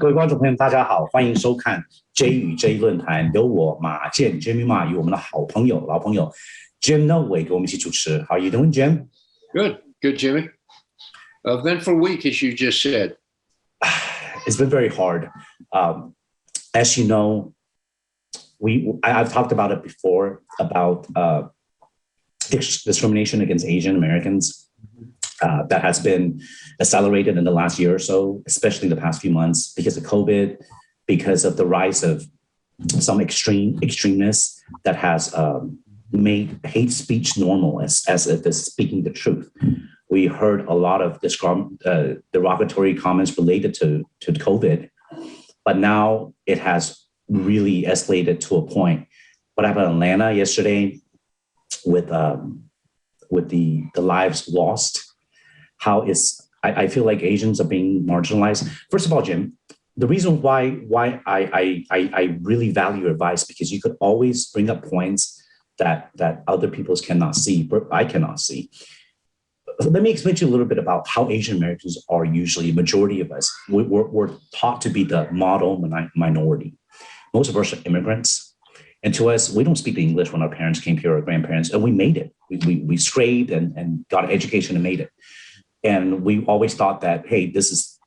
各位观众朋友，大家好，欢迎收看 J 与 J 论坛，由我马健 Jimmy 马与我们的好朋友、老朋友 Jim Noteware 跟我们一起主持。How are you doing, Jim? Good, Jimmy. Eventful week, as you just said. It's been very hard. As you know, I've talked about it before about discrimination against Asian Americans. That has been accelerated in the last year or so, especially in the past few months, because of COVID, because of the rise of some extremists that has made hate speech normal as if it's speaking the truth. We heard a lot of derogatory comments related to COVID, but now it has really escalated to a point. What happened in Atlanta yesterday with the lives lost? I feel like Asians are being marginalized. First of all, Jim, the reason why I really value your advice, because you could always bring up points that other people cannot see, but I cannot see. Let me explain to you a little bit about how Asian Americans are usually, majority of us, we're taught to be the model minority. Most of us are immigrants. And to us, we don't speak the English when our parents came here, or grandparents, and we made it. We scraped and got an education and made it. And we always thought that, hey, this is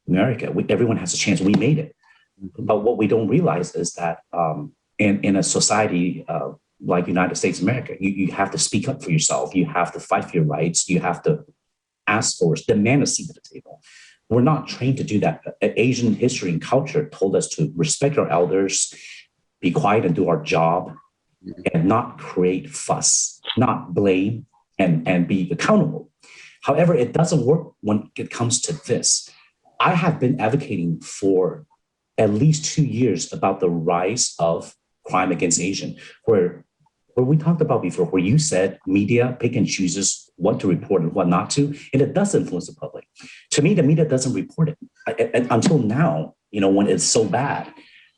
America. Everyone has a chance. We made it. But what we don't realize is that in a society like United States of America, you have to speak up for yourself. You have to fight for your rights. You have to ask for, demand a seat at the table. We're not trained to do that. Asian history and culture told us to respect our elders, be quiet and do our job, and not create fuss, not blame, and be accountable. However, it doesn't work when it comes to this. I have been advocating for at least 2 years about the rise of crime against Asian, where we talked about before, where you said media pick and chooses what to report and what not to, and it does influence the public. To me, the media doesn't report it until now, when it's so bad.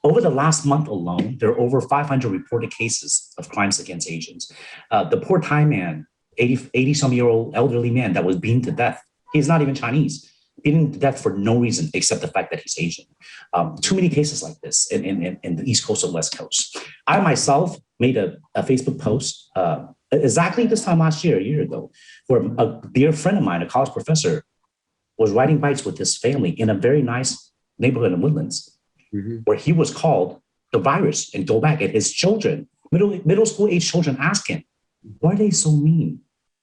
Over the last month alone, there are over 500 reported cases of crimes against Asians. The poor Thai man, 80-some-year-old elderly man that was beaten to death. He's not even Chinese. Beaten to death for no reason except the fact that he's Asian. Too many cases like this in the East Coast and West Coast. I myself made a Facebook post exactly this time last year, a year ago, where a dear friend of mine, a college professor, was riding bikes with his family in a very nice neighborhood in Woodlands, where he was called the virus and go back. And his children, middle school age children, asked him, why are they so mean?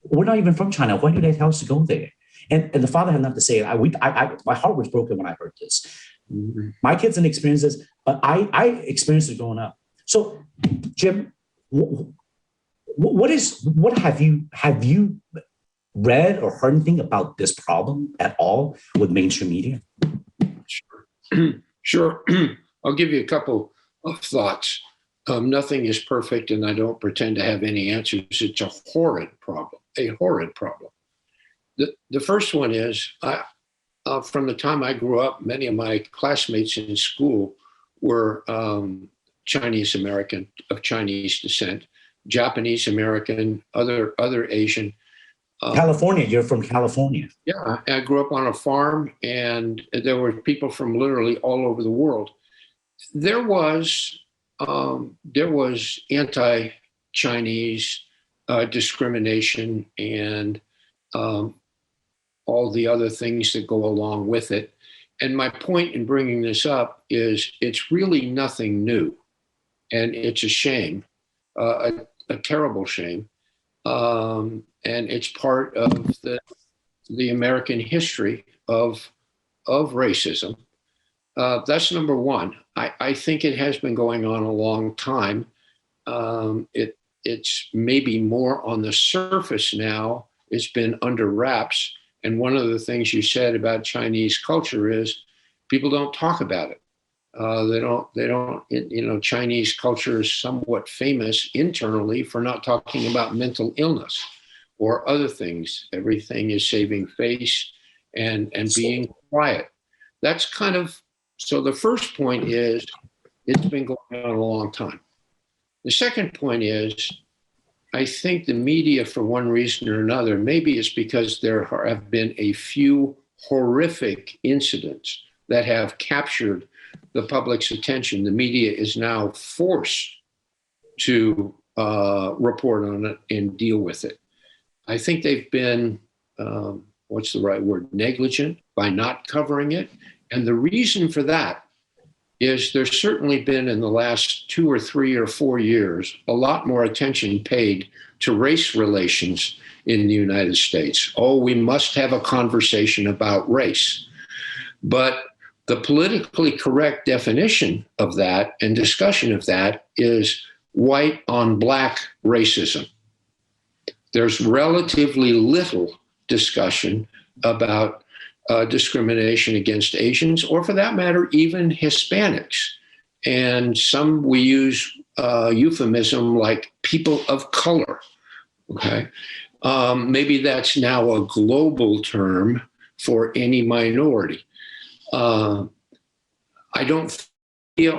We're not even from China. Why do they tell us to go there? And the father had nothing to say. My heart was broken when I heard this. My kids didn't experience this, but I experienced it growing up. So, Jim, what have you read or heard anything about this problem at all with mainstream media? Sure. I'll give you a couple of thoughts. Nothing is perfect, and I don't pretend to have any answers. It's a horrid problem. The first one is, from the time I grew up, many of my classmates in school were Chinese American, of Chinese descent, Japanese American, other Asian. California, you're from California. Yeah, I grew up on a farm, and there were people from literally all over the world. There was anti-Chinese discrimination and all the other things that go along with it. And my point in bringing this up is it's really nothing new. And it's a shame, a terrible shame. And it's part of the American history of racism. That's number one. I think it has been going on a long time. It's maybe more on the surface now. It's been under wraps. And one of the things you said about Chinese culture is people don't talk about it. They don't, Chinese culture is somewhat famous internally for not talking about mental illness or other things. Everything is saving face and being quiet. That's kind of, so the first point is it's been going on a long time. The second point is, I think the media, for one reason or another, maybe it's because there have been a few horrific incidents that have captured the public's attention. The media is now forced to report on it and deal with it. I think they've been, what's the right word, negligent by not covering it. And the reason for that is there's certainly been in the last 2 or 3 or 4 years a lot more attention paid to race relations in the United States. Oh, we must have a conversation about race. But the politically correct definition of that and discussion of that is white on black racism. There's relatively little discussion about discrimination against Asians, or for that matter, even Hispanics. And some we use euphemism like people of color, okay? Maybe that's now a global term for any minority. I don't think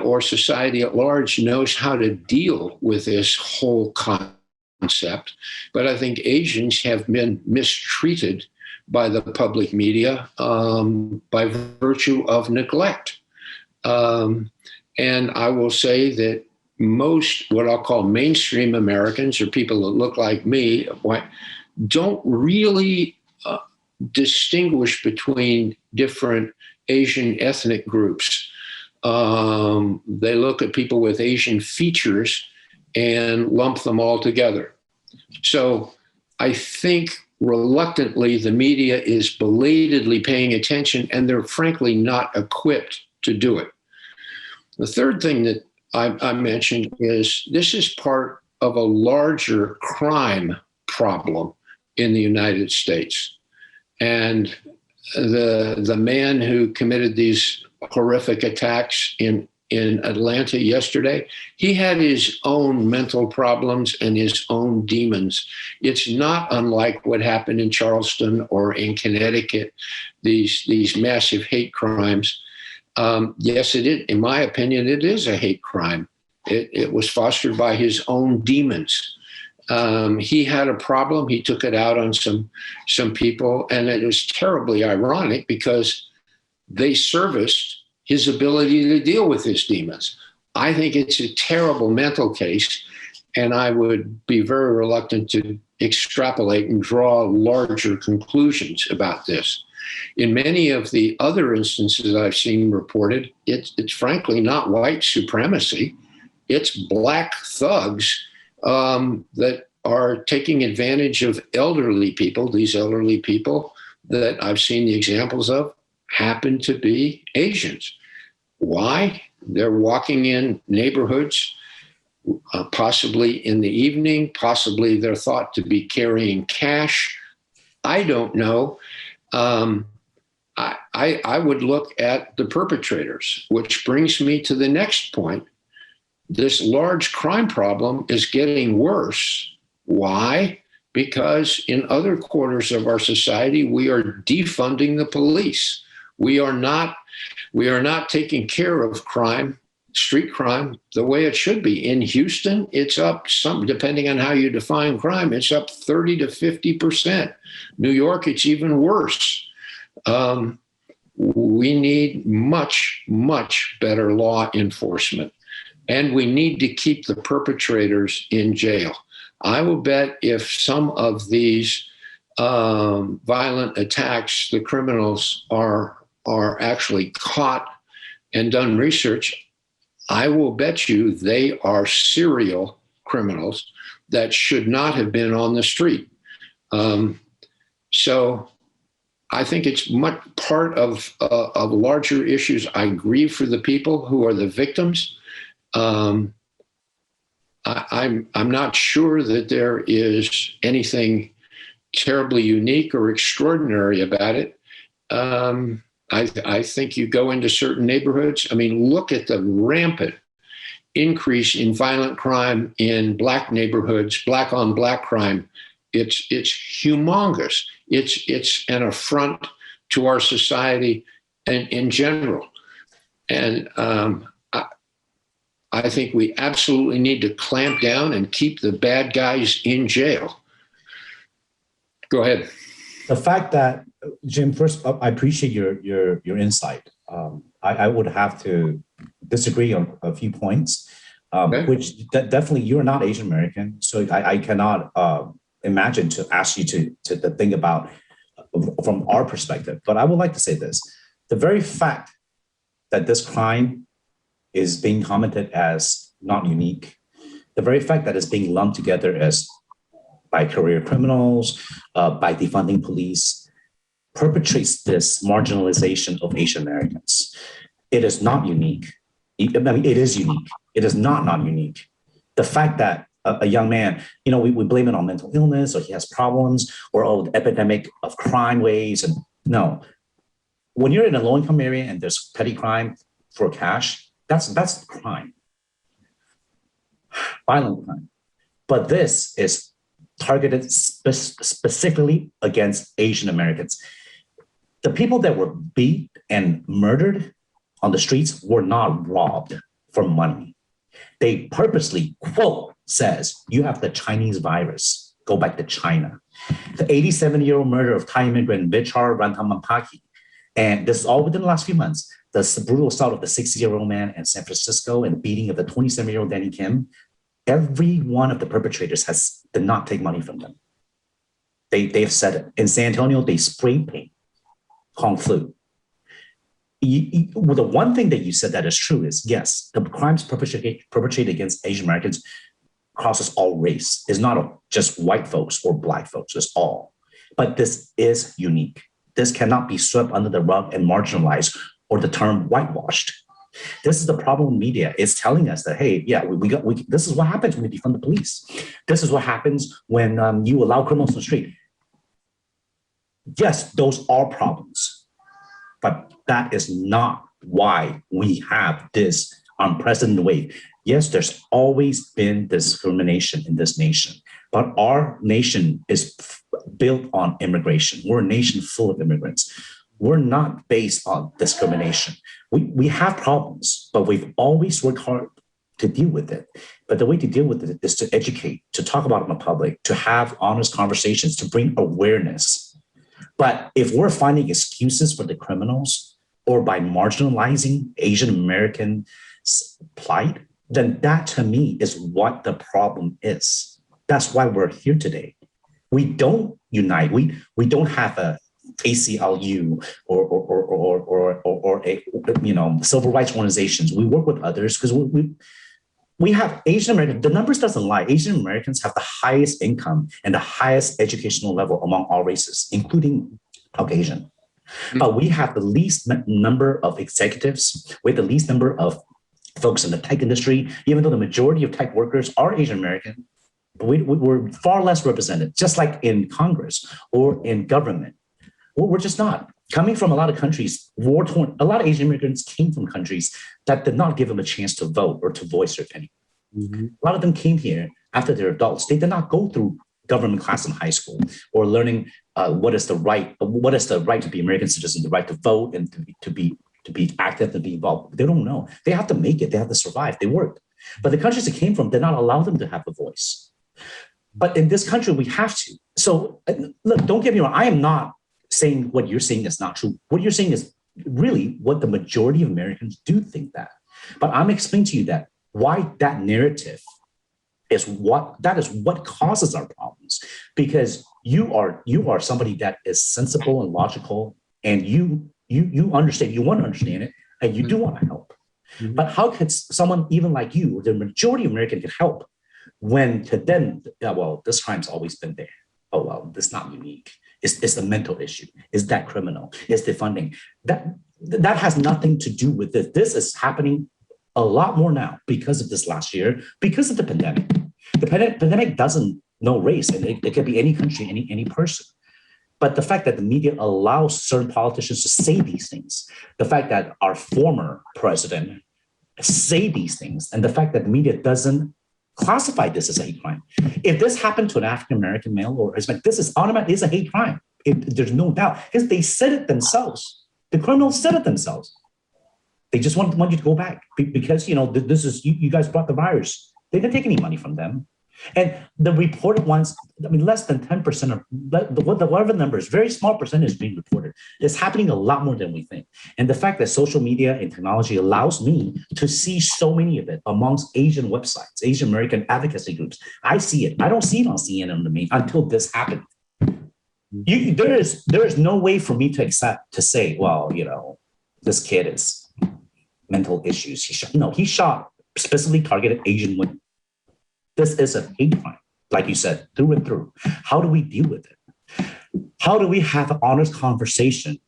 or society at large knows how to deal with this whole concept, but I think Asians have been mistreated by the public media by virtue of neglect. And I will say that most what I'll call mainstream Americans, or people that look like me, don't really distinguish between different Asian ethnic groups. They look at people with Asian features and lump them all together. So I think reluctantly the media is belatedly paying attention, and they're frankly not equipped to do it. The third thing that I mentioned is this is part of a larger crime problem in the United States. And the man who committed these horrific attacks in Atlanta yesterday, he had his own mental problems and his own demons. It's not unlike what happened in Charleston or in Connecticut, these massive hate crimes. Yes, it is. In my opinion, it is a hate crime. It was fostered by his own demons. He had a problem. He took it out on some people, and it was terribly ironic because they serviced his ability to deal with his demons. I think it's a terrible mental case, and I would be very reluctant to extrapolate and draw larger conclusions about this. In many of the other instances I've seen reported, it's frankly not white supremacy. It's black thugs that are taking advantage of elderly people. These elderly people that I've seen the examples of happen to be Asians. Why? They're walking in neighborhoods, possibly in the evening, possibly they're thought to be carrying cash. I don't know. I would look at the perpetrators, which brings me to the next point. This large crime problem is getting worse. Why? Because in other quarters of our society, we are defunding the police. We are not taking care of crime, street crime, the way it should be. In Houston, it's up depending on how you define crime, it's up 30 to 50%. New York, it's even worse. We need much, much better law enforcement, and we need to keep the perpetrators in jail. I will bet if some of these violent attacks, the criminals are actually caught and done research, I will bet you they are serial criminals that should not have been on the street. So I think it's much part of larger issues. I grieve for the people who are the victims. I'm not sure that there is anything terribly unique or extraordinary about it. I think you go into certain neighborhoods. I mean, look at the rampant increase in violent crime in Black neighborhoods, Black on Black crime. It's humongous. It's an affront to our society and in general. And I think we absolutely need to clamp down and keep the bad guys in jail. Go ahead. The fact that, Jim, first, I appreciate your insight. I would have to disagree on a few points, Okay. which definitely you're not Asian American, so I cannot imagine to ask you to think about from our perspective. But I would like to say this: the very fact that this crime is being commented as not unique, the very fact that it's being lumped together as by career criminals, by defunding police, perpetrates this marginalization of Asian Americans. It is not unique. I mean, it is unique. It is not unique. The fact that a young man, we blame it on mental illness, or he has problems, or the epidemic of crime waves. And no, when you're in a low-income area and there's petty crime for cash, that's crime, violent crime. But this is targeted specifically against Asian Americans. The people that were beat and murdered on the streets were not robbed for money. They purposely, quote, says, you have the Chinese virus, go back to China. The 87-year-old murder of Thai immigrant Vichar Rantamapaki, and this is all within the last few months, the brutal assault of the 60-year-old man in San Francisco and the beating of the 27-year-old Danny Kim, every one of the perpetrators did not take money from them. They've said it. In San Antonio, they spray paint Kung Flu. Well, the one thing that you said that is true is, yes, the crimes perpetrated against Asian Americans crosses all race. It's not just white folks or black folks, it's all. But this is unique. This cannot be swept under the rug and marginalized or the term whitewashed. This is the problem with media. It's telling us that, hey, yeah, this is what happens when you defund the police. This is what happens when you allow criminals on the street. Yes, those are problems, but that is not why we have this unprecedented wave. Yes, there's always been discrimination in this nation, but our nation is built on immigration. We're a nation full of immigrants. We're not based on discrimination. We have problems, but we've always worked hard to deal with it. But the way to deal with it is to educate, to talk about it in public, to have honest conversations, to bring awareness. But if we're finding excuses for the criminals or by marginalizing Asian American plight, then that to me is what the problem is. That's why we're here today. We don't unite. We don't have a ACLU or a civil rights organizations. We work with others because we have Asian Americans. The numbers doesn't lie. Asian Americans have the highest income and the highest educational level among all races, including Caucasian. Mm-hmm. But we have the least number of executives. We have the least number of folks in the tech industry, even though the majority of tech workers are Asian American. But we're far less represented, just like in Congress or in government. We're just not. Coming from a lot of countries, war-torn, a lot of Asian immigrants came from countries that did not give them a chance to vote or to voice their opinion. Mm-hmm. A lot of them came here after they're adults. They did not go through government class in high school or learning what is the right to be American citizen, the right to vote and to be active and be involved. They don't know. They have to make it. They have to survive. They worked. But the countries they came from did not allow them to have a voice. But in this country, we have to. So look, don't get me wrong. I am not saying what you're saying is not true. What you're saying is really what the majority of Americans do think that. But I'm explaining to you that why that narrative is what causes our problems. Because you are somebody that is sensible and logical, and you understand, you want to understand it, and you do want to help. Mm-hmm. But how could someone even like you, the majority of Americans, could help when to them, well, this crime's always been there. Oh, well, this is not unique. It's a mental issue. Is that criminal? Is the funding? That has nothing to do with this. This is happening a lot more now because of this last year, because of the pandemic. The pandemic doesn't know race, and it could be any country, any person. But the fact that the media allows certain politicians to say these things, the fact that our former president say these things, and the fact that the media doesn't classify this as a hate crime. If this happened to an African-American male or Hispanic, this is automatic, is a hate crime. There's no doubt, because they said it themselves. The criminals said it themselves. They just want you to go back because, this is, you guys brought the virus. They didn't take any money from them. And the reported ones, I mean, less than 10% of whatever number is, very small percentage being reported. It's happening a lot more than we think. And the fact that social media and technology allows me to see so many of it amongst Asian websites, Asian American advocacy groups, I see it. I don't see it on CNN on the main until this happened. There is no way for me to say, well, this kid is mental issues. He shot specifically targeted Asian women. This is a hate crime, like you said, through and through. How do we deal with it? How do we have an honest conversation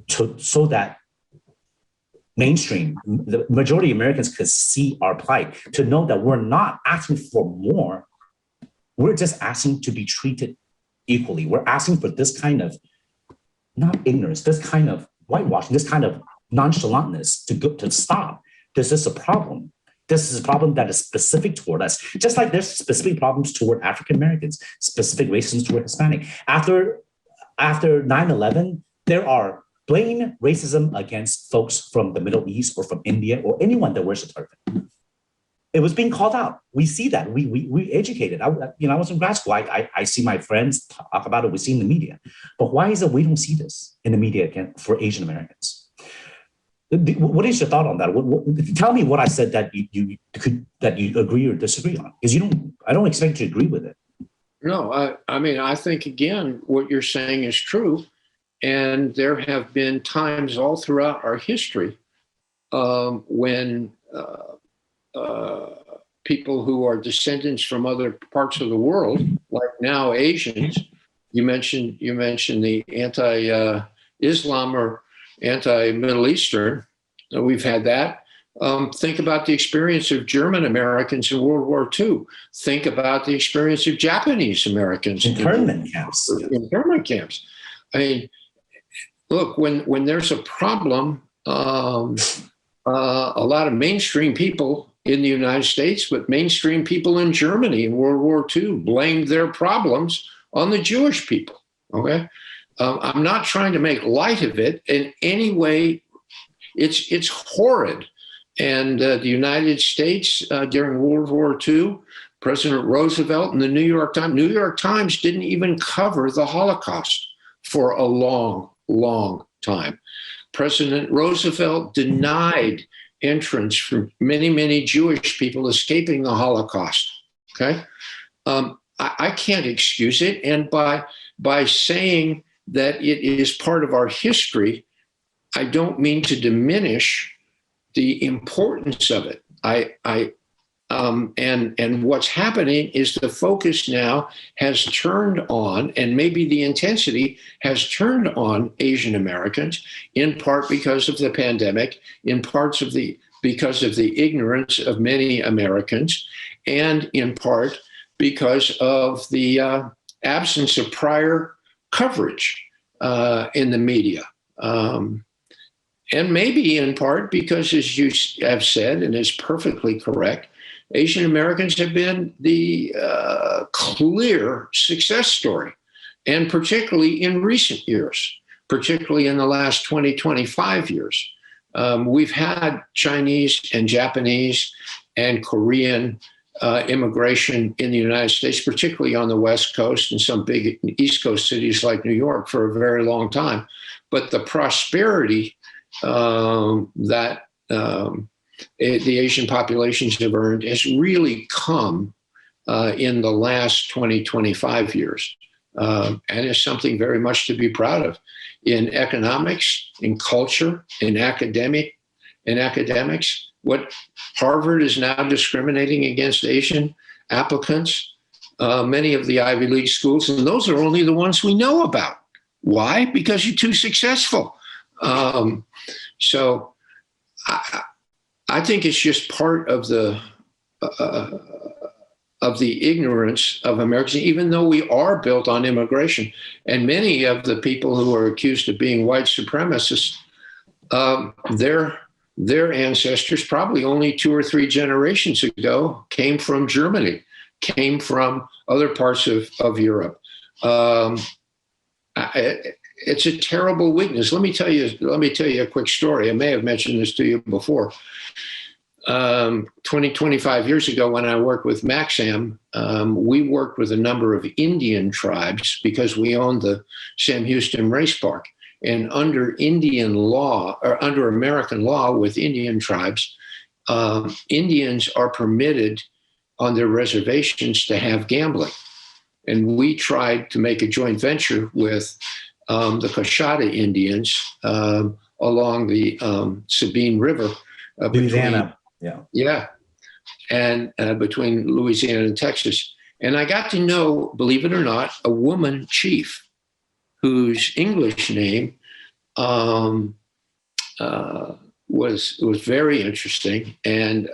so that mainstream, the majority of Americans could see our plight, to know that we're not asking for more. We're just asking to be treated equally. We're asking for this kind of, not ignorance, this kind of whitewashing, this kind of nonchalantness to stop. This is a problem. This is a problem that is specific toward us, just like there's specific problems toward African Americans, specific racism toward Hispanic. After 9/11, there are blatant racism against folks from the Middle East or from India or anyone that wears a turban. It was being called out. We see that. We educated. I was in grad school. I see my friends talk about it. We see in the media. But why is it we don't see this in the media again for Asian Americans? What is your thought on that? Tell me what I said that you agree or disagree on, because I don't expect you to agree with it. No, I mean, I think again, what you're saying is true, and there have been times all throughout our history when people who are descendants from other parts of the world, like now Asians, you mentioned the anti-Islam or anti-Middle Eastern. We've had that. Think about the experience of German Americans in World War II. Think about the experience of Japanese Americans in internment camps. Internment camps. I mean, look, when there's a problem, a lot of mainstream people in the United States, but mainstream people in Germany in World War II blamed their problems on the Jewish people. Okay. I'm not trying to make light of it in any way. It's horrid. And the United States during World War II, President Roosevelt and the New York Times didn't even cover the Holocaust for a long, long time. President Roosevelt denied entrance for many, many Jewish people escaping the Holocaust. Okay, I can't excuse it, and by saying that it is part of our history, I don't mean to diminish the importance of it. And what's happening is the focus now has turned on, and maybe the intensity has turned on Asian Americans, in part because of the pandemic, in parts because of the ignorance of many Americans, and in part because of the absence of prior coverage in the media. And maybe in part because, as you have said, and is perfectly correct, Asian Americans have been the clear success story, and particularly in recent years, particularly in the last 20, 25 years. We've had Chinese and Japanese and Korean immigration in the United States, particularly on the West Coast and some big East Coast cities like New York for a very long time. But the prosperity that the Asian populations have earned has really come in the last 20, 25 years, and is something very much to be proud of in economics, in culture, in academics. What Harvard is now discriminating against Asian applicants, many of the Ivy League schools, and those are only the ones we know about. Why? Because you're too successful. So I think it's just part of the ignorance of Americans, even though we are built on immigration. And many of the people who are accused of being white supremacists, their ancestors, probably only 2 or 3 generations ago, came from Germany, came from other parts of Europe. It's a terrible weakness. Let me tell you a quick story. I may have mentioned this to you before. 20, 25 years ago when I worked with Maxam, we worked with a number of Indian tribes because we owned the Sam Houston Race Park. And under Indian law, or under American law with Indian tribes, Indians are permitted on their reservations to have gambling. And we tried to make a joint venture with the Coshada Indians along the Sabine River. Louisiana. Yeah. And between Louisiana and Texas. And I got to know, believe it or not, a woman chief whose English name was very interesting. And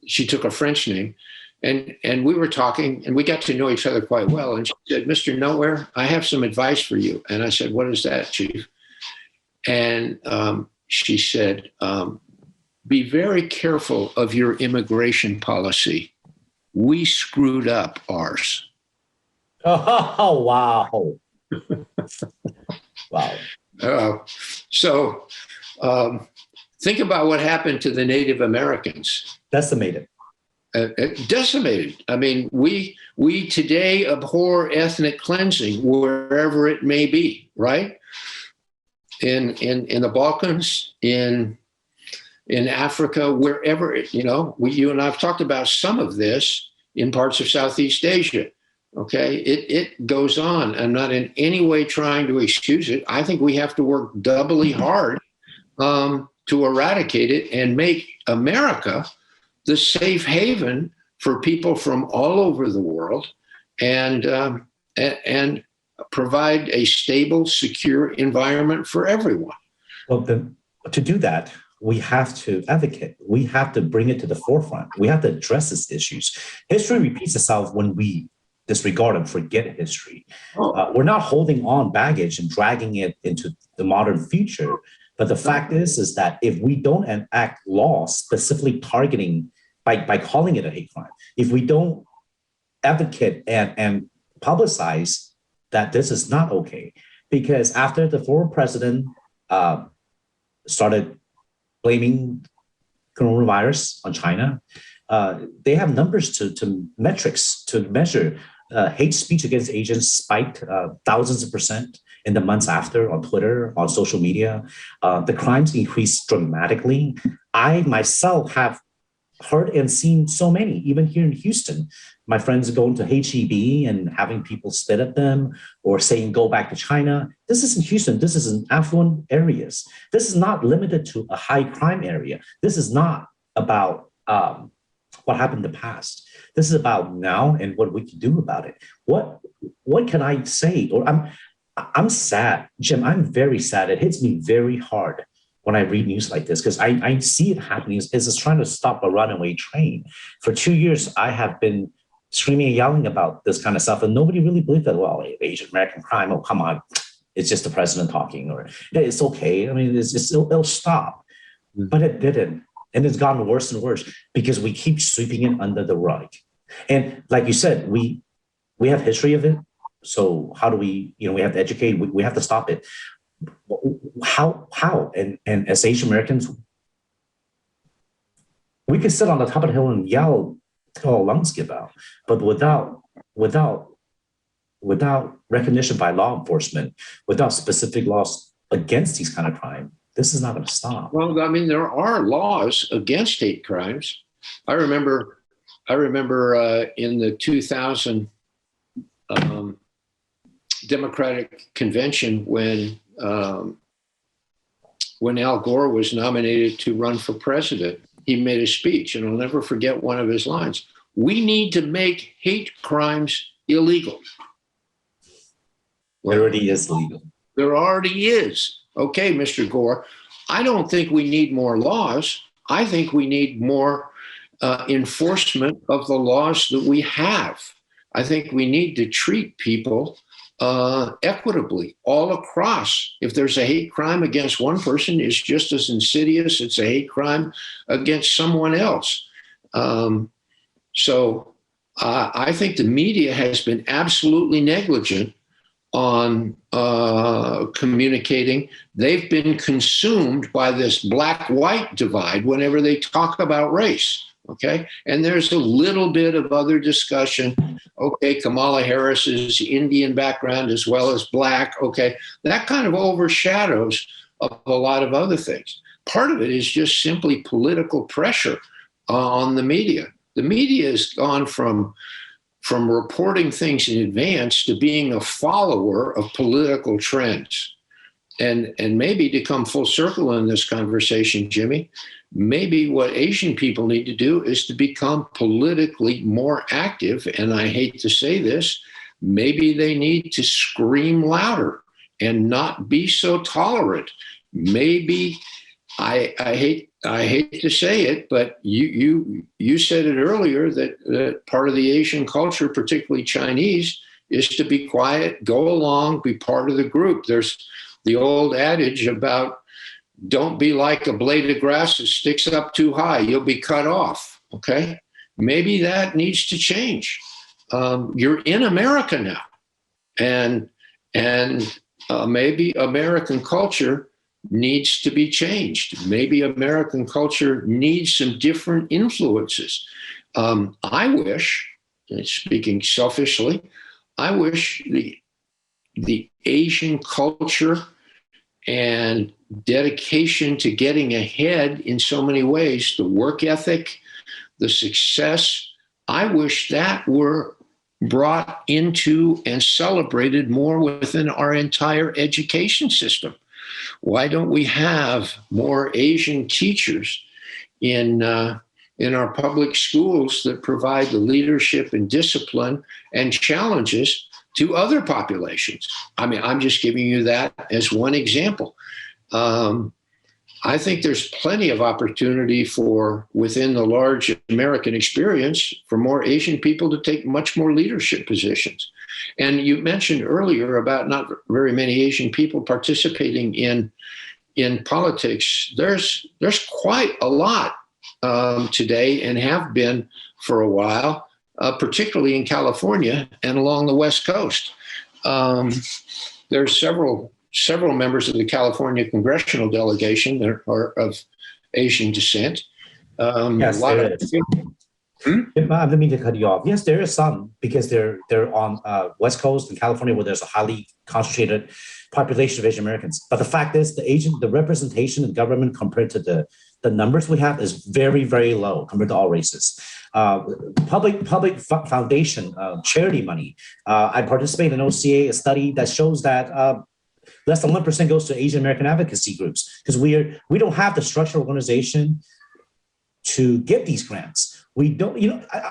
she took a French name. And we were talking, and we got to know each other quite well. And she said, Mr. Noteware, I have some advice for you. And I said, what is that, Chief? And she said, be very careful of your immigration policy. We screwed up ours. Oh, wow. Wow. So think about what happened to the Native Americans. Decimated. Decimated. I mean, we today abhor ethnic cleansing wherever it may be, right? In the Balkans, in Africa, wherever, you and I've talked about some of this in parts of Southeast Asia. Okay, it goes on. I'm not in any way trying to excuse it. I think we have to work doubly hard to eradicate it and make America the safe haven for people from all over the world, and provide a stable, secure environment for everyone. Well, to do that, we have to advocate. We have to bring it to the forefront. We have to address these issues. History repeats itself when we disregard and forget history. We're not holding on baggage and dragging it into the modern future. But the fact is that if we don't enact laws specifically targeting by calling it a hate crime, if we don't advocate and publicize that this is not okay, because after the former president started blaming coronavirus on China, they have numbers metrics to measure. Hate speech against Asians spiked thousands of percent in the months after on Twitter, on social media. The crimes increased dramatically. I myself have heard and seen so many, even here in Houston. My friends going to HEB and having people spit at them or saying, go back to China. This is in Houston. This is in affluent areas. This is not limited to a high crime area. This is not about what happened in the past. This is about now and what we can do about it. What can I say? Or I'm sad, Jim. I'm very sad. It hits me very hard when I read news like this, because I see it happening. It's trying to stop a runaway train. For 2 years, I have been screaming and yelling about this kind of stuff, and nobody really believed that. Well, Asian American crime. Oh, come on, it's just the president talking, or it's okay. I mean, it'll stop, but it didn't, and it's gotten worse and worse because we keep sweeping it under the rug. And like you said, we have history of it. So how do we? We have to educate. We have to stop it. How? And as Asian Americans, we can sit on the top of the hill and yell till our lungs give out, but without recognition by law enforcement, without specific laws against these kind of crime, this is not going to stop. Well, I mean, there are laws against hate crimes. I remember in the 2000 Democratic Convention when Al Gore was nominated to run for president, he made a speech, and I'll never forget one of his lines. We need to make hate crimes illegal. It already is legal. There already is. Okay, Mr. Gore, I don't think we need more laws. I think we need more enforcement of the laws that we have. I think we need to treat people equitably all across. If there's a hate crime against one person, it's just as insidious. It's a hate crime against someone else. So I think the media has been absolutely negligent on communicating. They've been consumed by this black-white divide whenever they talk about race, okay? And there's a little bit of other discussion. Okay, Kamala Harris's Indian background as well as black, okay? That kind of overshadows a lot of other things. Part of it is just simply political pressure on the media. The media has gone from reporting things in advance to being a follower of political trends. And maybe to come full circle in this conversation, Jimmy, maybe what Asian people need to do is to become politically more active. And I hate to say this, maybe they need to scream louder and not be so tolerant. Maybe I hate to say it, but you said it earlier that part of the Asian culture, particularly Chinese, is to be quiet, go along, be part of the group. There's the old adage about don't be like a blade of grass that sticks up too high, you'll be cut off. Okay, maybe that needs to change. You're in America now, and maybe American culture needs to be changed. Maybe American culture needs some different influences. I wish, speaking selfishly, I wish the Asian culture and dedication to getting ahead in so many ways, the work ethic, the success, I wish that were brought into and celebrated more within our entire education system. Why don't we have more Asian teachers in our public schools that provide the leadership and discipline and challenges to other populations? I mean, I'm just giving you that as one example. I think there's plenty of opportunity for, within the large American experience, for more Asian people to take much more leadership positions. And you mentioned earlier about not very many Asian people participating in politics. There's quite a lot today, and have been for a while, particularly in California and along the West Coast. There's several members of the California congressional delegation that are of Asian descent. Yes, there is. Let me cut you off. Yes, there is some, because they're on West Coast in California, where there's a highly concentrated population of Asian Americans. But the fact is, the representation in government compared to the numbers we have is very, very low compared to all races. Public foundation, charity money. I participate in OCA, a study that shows that less than 1% goes to Asian American advocacy groups, because we don't have the structural organization to get these grants. We don't,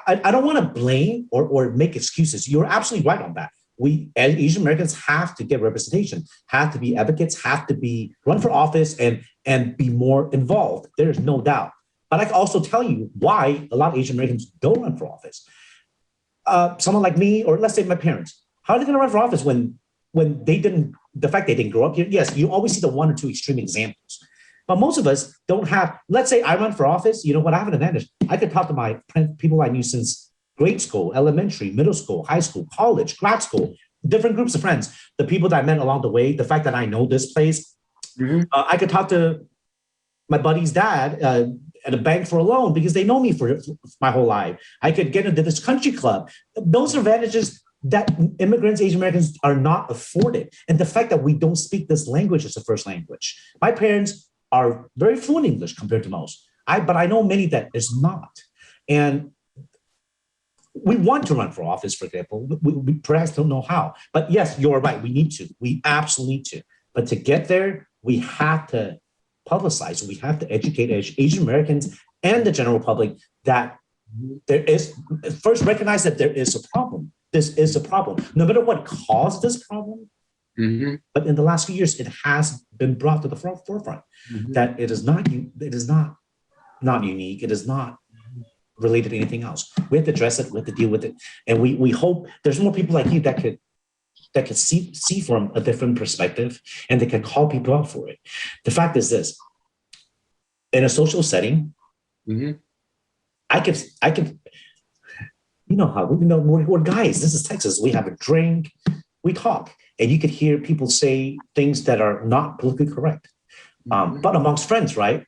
I don't want to blame or make excuses. You're absolutely right on that. We, as Asian Americans, have to get representation, have to be advocates, have to be run for office and be more involved. There's no doubt. But I can also tell you why a lot of Asian Americans don't run for office. Someone like me, or let's say my parents, how are they going to run for office when they didn't, the fact they didn't grow up here? Yes, you always see the one or two extreme examples. But most of us don't have, let's say I run for office, you know what, I have an advantage. I could talk to my people I knew since grade school, elementary, middle school, high school, college, grad school, different groups of friends, the people that I met along the way, the fact that I know this place. Mm-hmm. I could talk to my buddy's dad at a bank for a loan because they know me for my whole life. I could get into this country club. Those are advantages that immigrants, Asian Americans, are not afforded. And the fact that we don't speak this language as a first language. My parents are very fluent English compared to most. But I know many that is not. And we want to run for office, for example. We perhaps don't know how. But yes, you're right. We need to. We absolutely need to. But to get there, we have to publicize. We have to educate Asian Americans and the general public that there is, first recognize that there is a problem. This is a problem. No matter what caused this problem, mm-hmm. But in the last few years, it has been brought to the forefront mm-hmm. that it is not unique. It is not related to anything else. We have to address it. We have to deal with it. And we hope there's more people like you that could see from a different perspective, and they can call people out for it. The fact is this: in a social setting, mm-hmm. I could. You know how we're guys. This is Texas. We have a drink. we talk, and you could hear people say things that are not politically correct. But amongst friends, right?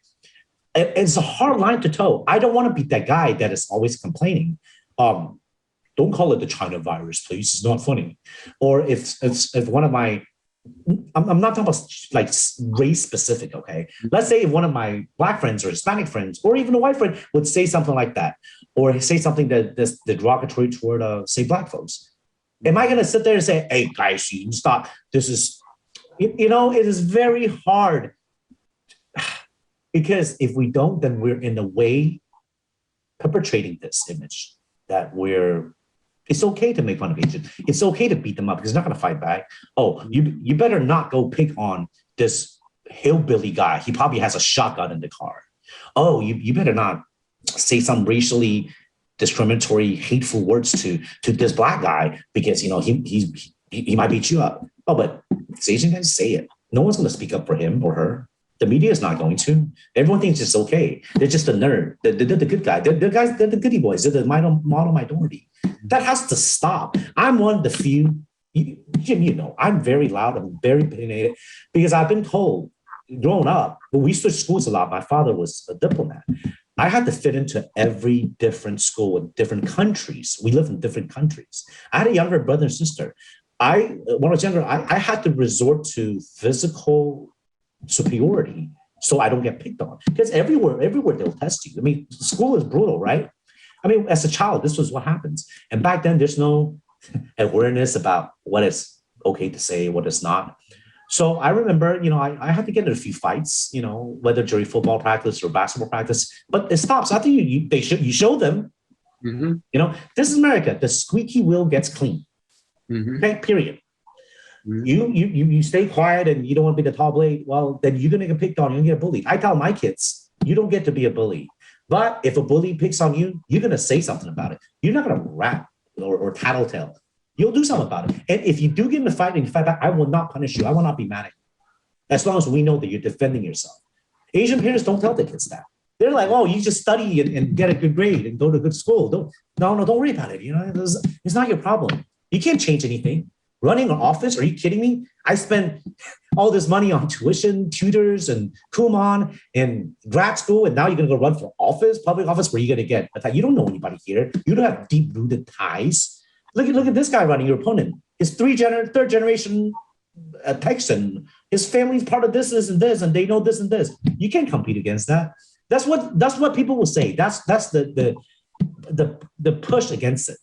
It's a hard line to toe. I don't want to be that guy that is always complaining. Don't call it the China virus, please. It's not funny. Or if one of my, I'm not talking about like race specific, okay? Let's say if one of my Black friends or Hispanic friends or even a white friend would say something like that, or say something that's derogatory toward, say, Black folks. Am I going to sit there and say, hey, guys, you stop. This is, it is very hard. Because if we don't, then we're in a way perpetrating this image that it's okay to make fun of Asians. It's okay to beat them up because they're not going to fight back. Oh, you better not go pick on this hillbilly guy. He probably has a shotgun in the car. Oh, you better not say some racially discriminatory, hateful words to this Black guy because, he might beat you up. Oh, but these Asian guys say it. No one's going to speak up for him or her. The media is not going to. Everyone thinks it's okay. They're just a nerd. They're the good guy. They're the goody boys. They're the model minority. That has to stop. I'm one of the few. Jim, I'm very loud. I'm very opinionated because I've been told growing up, when we switched schools a lot, my father was a diplomat. I had to fit into every different school in different countries. We live in different countries. I had a younger brother and sister. When I was younger, I had to resort to physical superiority so I don't get picked on, because everywhere they'll test you. I mean, school is brutal, right? I mean, as a child, this was what happens. And back then there's no awareness about what is okay to say, what is not. So I remember, I had to get in a few fights, whether during football practice or basketball practice, but it stops after you show them, this is America. The squeaky wheel gets clean. Okay, period. You stay quiet and you don't want to be the tall blade. Well, then you're going to get picked on. You're going to get bullied. I tell my kids, you don't get to be a bully. But if a bully picks on you, you're going to say something about it. You're not going to rap or tattletale. You'll do something about it. And if you do get in a fight and you fight back, I will not punish you. I will not be mad at you. As long as we know that you're defending yourself. Asian parents don't tell their kids that. They're like, oh, you just study and get a good grade and go to a good school. Don't worry about it. It's not your problem. You can't change anything. Running an office? Are you kidding me? I spent all this money on tuition, tutors, and Kumon and grad school, and now you're going to go run for office, public office, where you're going to get attacked. You don't know anybody here. You don't have deep-rooted ties. Look at this guy running, your opponent. His third generation Texan. His family's part of this and this, and they know this and this. You can't compete against that. That's what people will say. That's the push against it.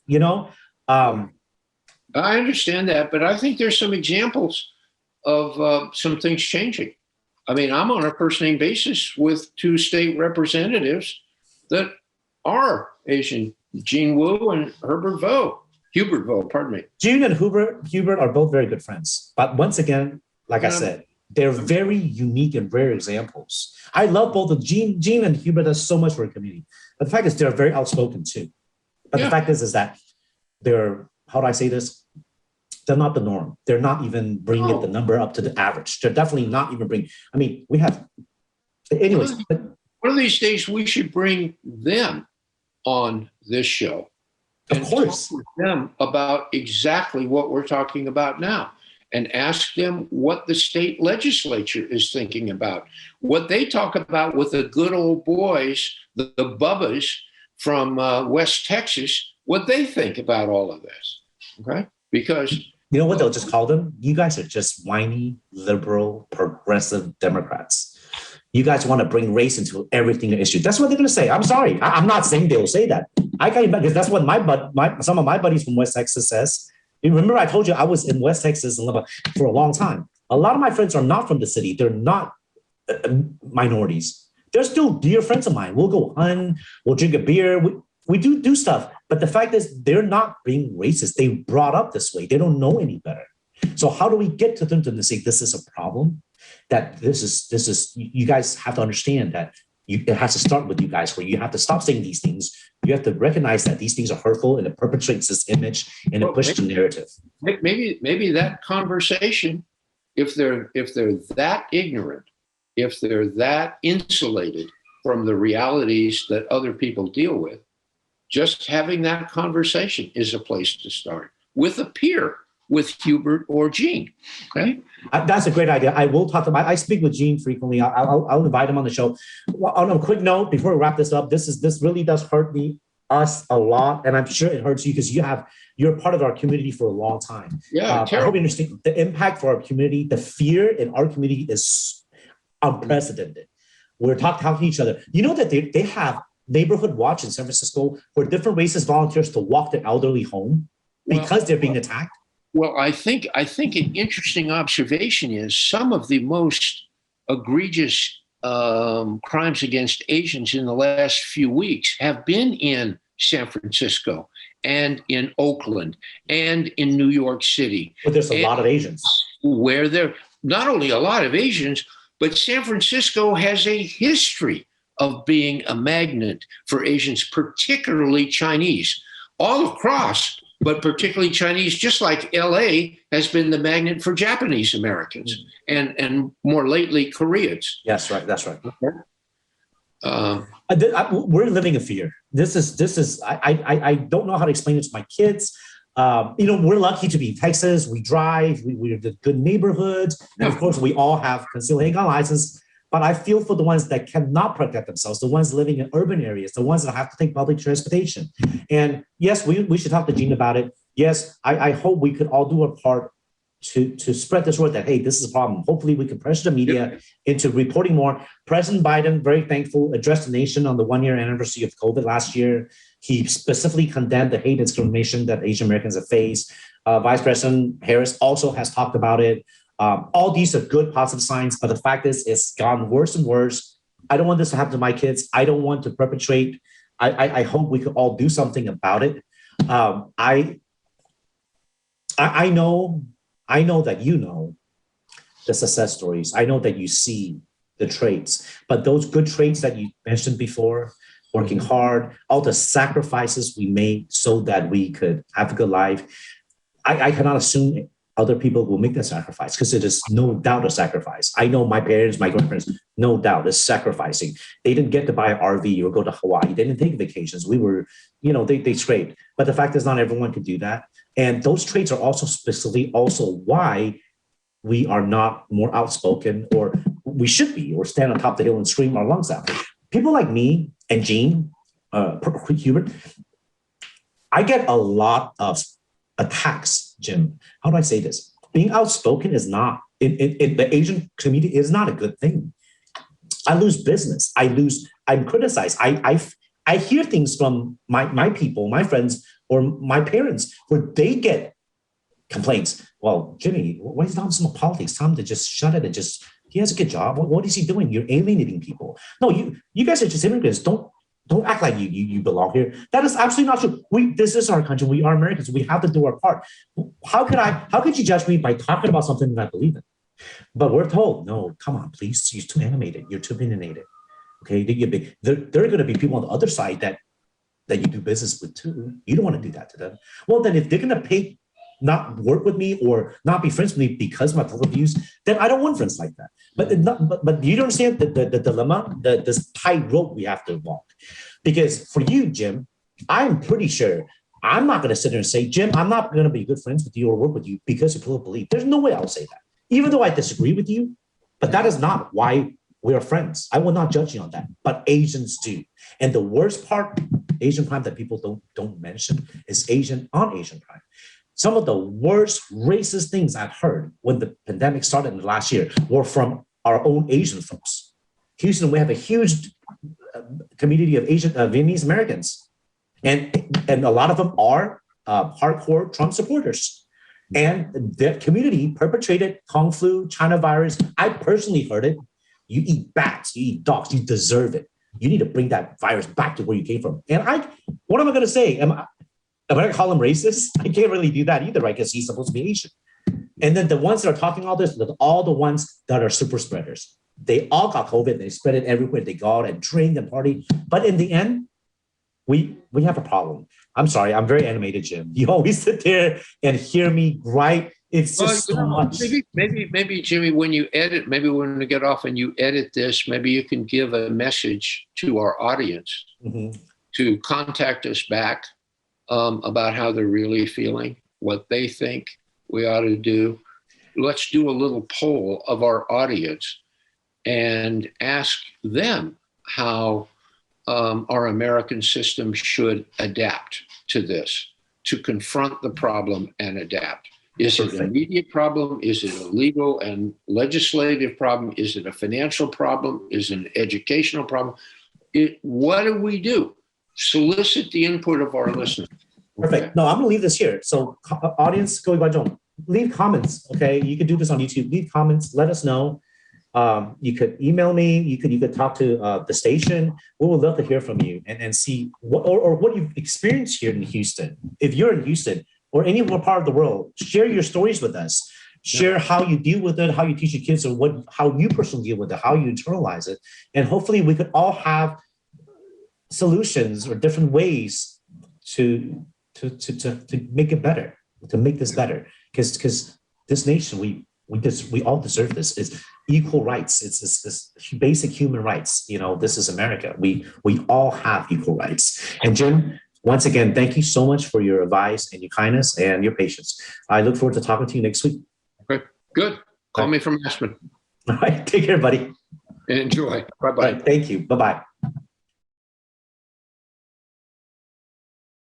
I understand that, but I think there's some examples of some things changing. I mean, I'm on a first name basis with two state representatives that are Asian, Gene Wu and Hubert Vo, pardon me. Gene and Hubert are both very good friends. But once again, like I said, they're very unique and rare examples. I love both of Gene and Hubert does so much for a community. But the fact is they're very outspoken too. But the fact is that they're, how do I say this? They're not the norm. They're not even bringing the number up to the average. They're definitely not even bringing, I mean, we have, anyways. One of these days we should bring them on this show. Of course. Talk with them about exactly what we're talking about now and ask them what the state legislature is thinking about, what they talk about with the good old boys, the Bubbas from West Texas, what they think about all of this, okay? Because you know what they'll just call them? You guys are just whiny, liberal, progressive Democrats. You guys want to bring race into everything issue. That's what they're going to say. I'm sorry. I'm not saying they'll say that. I can't even, because that's what some of my buddies from West Texas says. You remember I told you I was in West Texas for a long time. A lot of my friends are not from the city. They're not minorities. They're still dear friends of mine. We'll go hunt. We'll drink a beer. We do stuff. But the fact is they're not being racist. They brought up this way. They don't know any better. So how do we get to them to say this is a problem? That this is you guys have to understand that it has to start with you guys, where you have to stop saying these things. You have to recognize that these things are hurtful and it perpetrates this image and it pushes the narrative. Maybe that conversation, if they're that ignorant, if they're that insulated from the realities that other people deal with, just having that conversation is a place to start with a peer, with Hubert or Gene. Okay. That's a great idea. I will talk about. I speak with Gene frequently. I'll invite him on the show. Well, on a quick note, before we wrap this up, this really does hurt us a lot, and I'm sure it hurts you because you're part of our community for a long time. Yeah, I hope you understand the impact for our community. The fear in our community is unprecedented. We're talking to each other. You know that they have neighborhood watch in San Francisco where different races volunteers to walk their elderly home because they're being attacked. Well, I think an interesting observation is some of the most egregious crimes against Asians in the last few weeks have been in San Francisco and in Oakland and in New York City. But there's a lot of Asians. Where there not only a lot of Asians, but San Francisco has a history of being a magnet for Asians, particularly Chinese, all across, but particularly Chinese, just like LA has been the magnet for Japanese Americans and more lately Koreans. Yes, right. That's right. We're living in fear. This is. I don't know how to explain it to my kids. We're lucky to be in Texas. We drive. We're the good neighborhoods, and of course, we all have concealed handgun license. But I feel for the ones that cannot protect themselves, the ones living in urban areas, the ones that have to take public transportation. And yes, we should talk to Gene about it. Yes, I hope we could all do our part to spread this word that, hey, this is a problem. Hopefully we can pressure the media into reporting more. President Biden, very thankful, addressed the nation on the 1-year anniversary of COVID last year. He specifically condemned the hate and discrimination that Asian Americans have faced. Vice President Harris also has talked about it. All these are good, positive signs, but the fact is it's gotten worse and worse. I don't want this to happen to my kids. I don't want to perpetrate. I hope we could all do something about it. I know that you know the success stories. I know that you see the traits, but those good traits that you mentioned before, working hard, all the sacrifices we made so that we could have a good life, I cannot assume other people will make that sacrifice because it is no doubt a sacrifice. I know my parents, my grandparents, no doubt is sacrificing. They didn't get to buy an RV or go to Hawaii. They didn't take vacations. We were, they scraped. But the fact is not everyone could do that. And those traits are also specifically also why we are not more outspoken, or we should be, or stand on top of the hill and scream our lungs out. People like me and Gene, Hubert, I get a lot of attacks, Jim. How do I say this? Being outspoken is not, in the Asian community, is not a good thing. I lose business. I'm criticized. I hear things from my people, my friends, or my parents, where they get complaints. Well, Jimmy, why is he talking some politics? Tell him to just shut it and he has a good job. What is he doing? You're alienating people. No, you guys are just immigrants. Don't act like you belong here. That is absolutely not true. This is our country. We are Americans. We have to do our part. How could you judge me by talking about something that I believe in? But we're told, no, come on, please. You're too animated. You're too opinionated. Okay, there are going to be people on the other side that you do business with too. You don't want to do that to them. Well, then if they're going to not work with me or not be friends with me because of my political views, then I don't want friends like that. But you don't understand the dilemma, this tightrope we have to walk. Because for you, Jim, I'm pretty sure I'm not going to sit there and say, Jim, I'm not going to be good friends with you or work with you because of political belief. There's no way I'll say that. Even though I disagree with you, but that is not why we are friends. I will not judge you on that, but Asians do. And the worst part, Asian crime that people don't mention is Asian on Asian crime. Some of the worst racist things I've heard when the pandemic started in the last year were from our own Asian folks. Houston, we have a huge community of Asian Vietnamese Americans, and a lot of them are hardcore Trump supporters. And their community perpetrated Kung flu, China virus. I personally heard it. You eat bats, you eat dogs, you deserve it. You need to bring that virus back to where you came from. And what am I going to say? Am I going to call him racist? I can't really do that either, right? Because he's supposed to be Asian. And then the ones that are talking all this, all the ones that are super spreaders. They all got COVID. They spread it everywhere. They go out and drink and party. But in the end, we have a problem. I'm sorry. I'm very animated, Jim. You always sit there and hear me gripe. It's just so much. Maybe, Jimmy, when you edit, maybe when we get off and you edit this, maybe you can give a message to our audience to contact us back about how they're really feeling, what they think, we ought to do, let's do a little poll of our audience and ask them how our American system should adapt to this, to confront the problem and adapt. Is it an immediate problem? Is it a legal and legislative problem? Is it a financial problem? Is it an educational problem? What do we do? Solicit the input of our listeners. Perfect. Okay. No, I'm going to leave this here. So audience,各位观众, leave comments, okay? You can do this on YouTube. Leave comments. Let us know. You could email me. You could talk to the station. We would love to hear from you and see what or what you've experienced here in Houston. If you're in Houston or any more part of the world, share your stories with us. Share how you deal with it, how you teach your kids, or how you personally deal with it, how you internalize it, and hopefully we could all have solutions or different ways to make it better, to make this better. Because this nation, we all deserve this. It's equal rights. It's basic human rights. You know, this is America. We all have equal rights. And Jim, once again, thank you so much for your advice and your kindness and your patience. I look forward to talking to you next week. Okay, good. Call me from Aspen. All right, take care, buddy. Enjoy. Bye-bye. Right, thank you. Bye-bye.